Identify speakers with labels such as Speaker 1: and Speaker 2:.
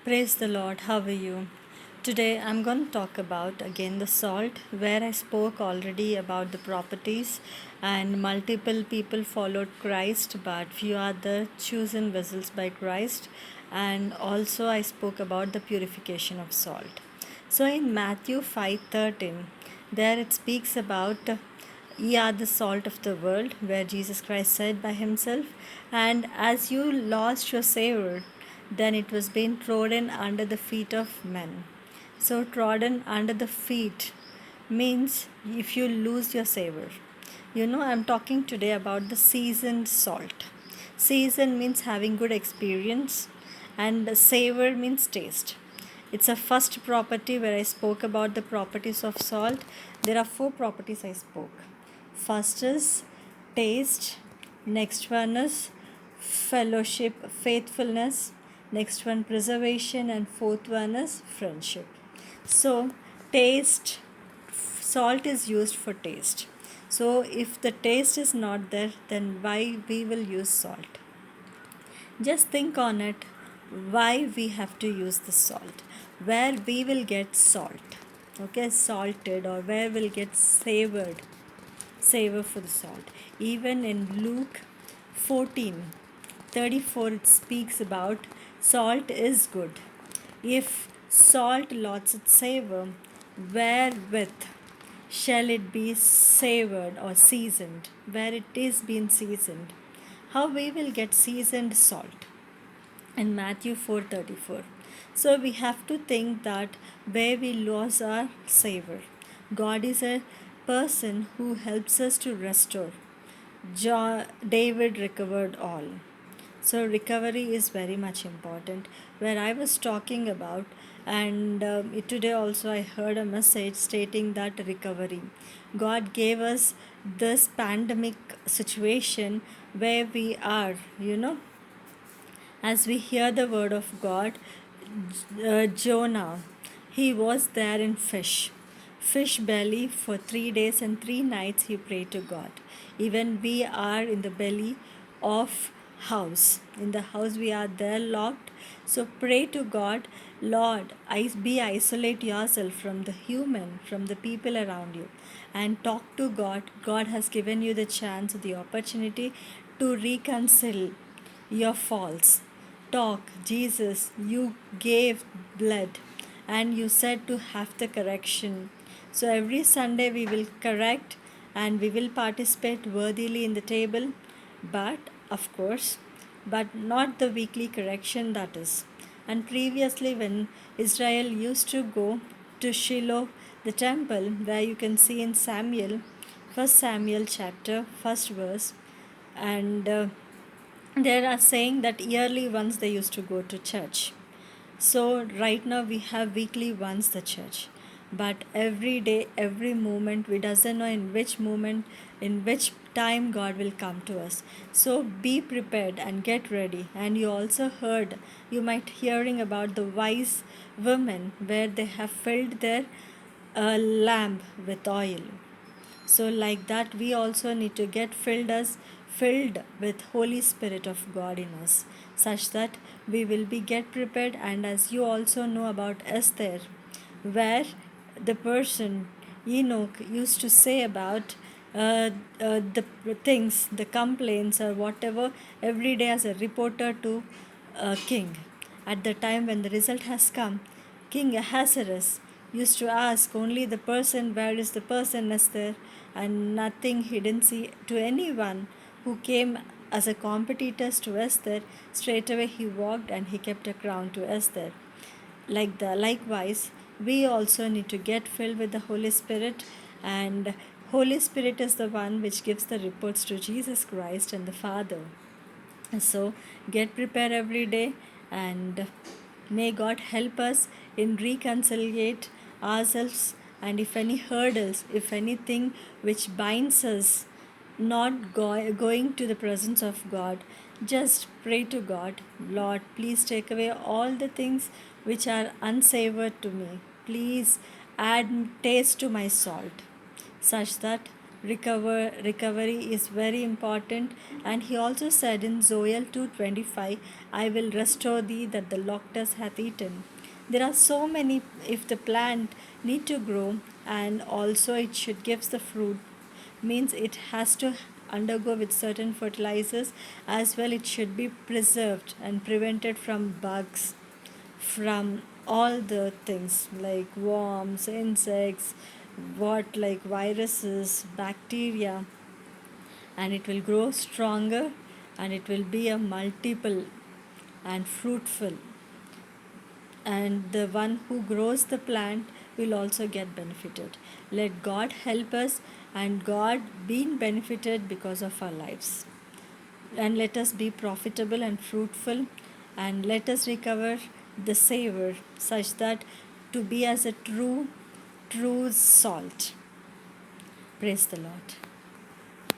Speaker 1: Praise the Lord. How are you? Today I'm going to talk about again the salt, where I spoke already about the properties, and multiple people followed Christ, but few are the chosen vessels by Christ. And also I spoke about the purification of salt. So in Matthew 5:13, there it speaks about ye are the salt of the world, where Jesus Christ said by himself, and as you lost your savor, then it was being trodden under the feet of men. So, trodden under the feet means if you lose your savor. I'm talking today about the seasoned salt. Season means having good experience, and savor means taste. It's a first property where I spoke about the properties of salt. There are four properties I spoke. First is taste, next one is fellowship, faithfulness, next one preservation, and fourth one is friendship. So, taste, salt is used for taste. So, if the taste is not there, then why we will use salt? Just think on it, why we have to use the salt, where we will get salt, okay, salted, or where we'll get savor for the salt. Even in Luke 14:34, it speaks about salt is good. If salt lots its savor, wherewith shall it be savored or seasoned? Where it is being seasoned. How we will get seasoned salt? In Matthew 4:34. So we have to think that where we lose our savor. God is a person who helps us to restore. David recovered all. So recovery is very much important. Where I was talking about, and today also I heard a message stating that recovery. God gave us this pandemic situation where we are, as we hear the word of God. Jonah, he was there in fish belly for 3 days and 3 nights. He prayed to God. Even we are in the belly of house. In the house we are there locked. So pray to God, Lord, isolate yourself from the human, from the people around you, and talk to God. God has given you the chance, the opportunity to reconcile your faults. Talk, Jesus, you gave blood and you said to have the correction. So every Sunday we will correct and we will participate worthily in the table, but of course, but not the weekly correction, that is. And previously, when Israel used to go to Shiloh, the temple, where you can see in Samuel, 1 Samuel chapter, first verse, and there are saying that yearly once they used to go to church. So right now we have weekly once the church, but every day, every moment, we doesn't know in which moment, in which time God will come to us. So be prepared and get ready. And you also heard, you might hearing about the wise women where they have filled their lamp with oil. So like that we also need to get filled with Holy Spirit of God in us, such that we will be get prepared. And as you also know about Esther, where the person Enoch used to say about the things, the complaints or whatever, every day as a reporter to king. At the time when the result has come, King Ahasuerus used to ask only the person, where is the person, Esther, and nothing he didn't see to anyone who came as a competitor to Esther. Straight away he walked and he kept a crown to Esther. Likewise, we also need to get filled with the Holy Spirit, and Holy Spirit is the one which gives the reports to Jesus Christ and the Father. So get prepared every day, and may God help us in reconciliate ourselves. And if any hurdles, if anything which binds us not going to the presence of God, just pray to God, Lord, please take away all the things which are unsavored to me. Please add taste to my salt, such that recovery is very important. And he also said in Joel 2:25, I will restore thee that the locust hath eaten. There are so many. If the plant need to grow and also it should gives the fruit, means it has to undergo with certain fertilizers as well. It should be preserved and prevented from bugs, from all the things like worms, insects, what like viruses, bacteria, and it will grow stronger, and it will be a multiple and fruitful, and the one who grows the plant will also get benefited. Let God help us, and God being benefited because of our lives. And let us be profitable and fruitful, and let us recover the savor such that to be as a true salt. Praise the Lord.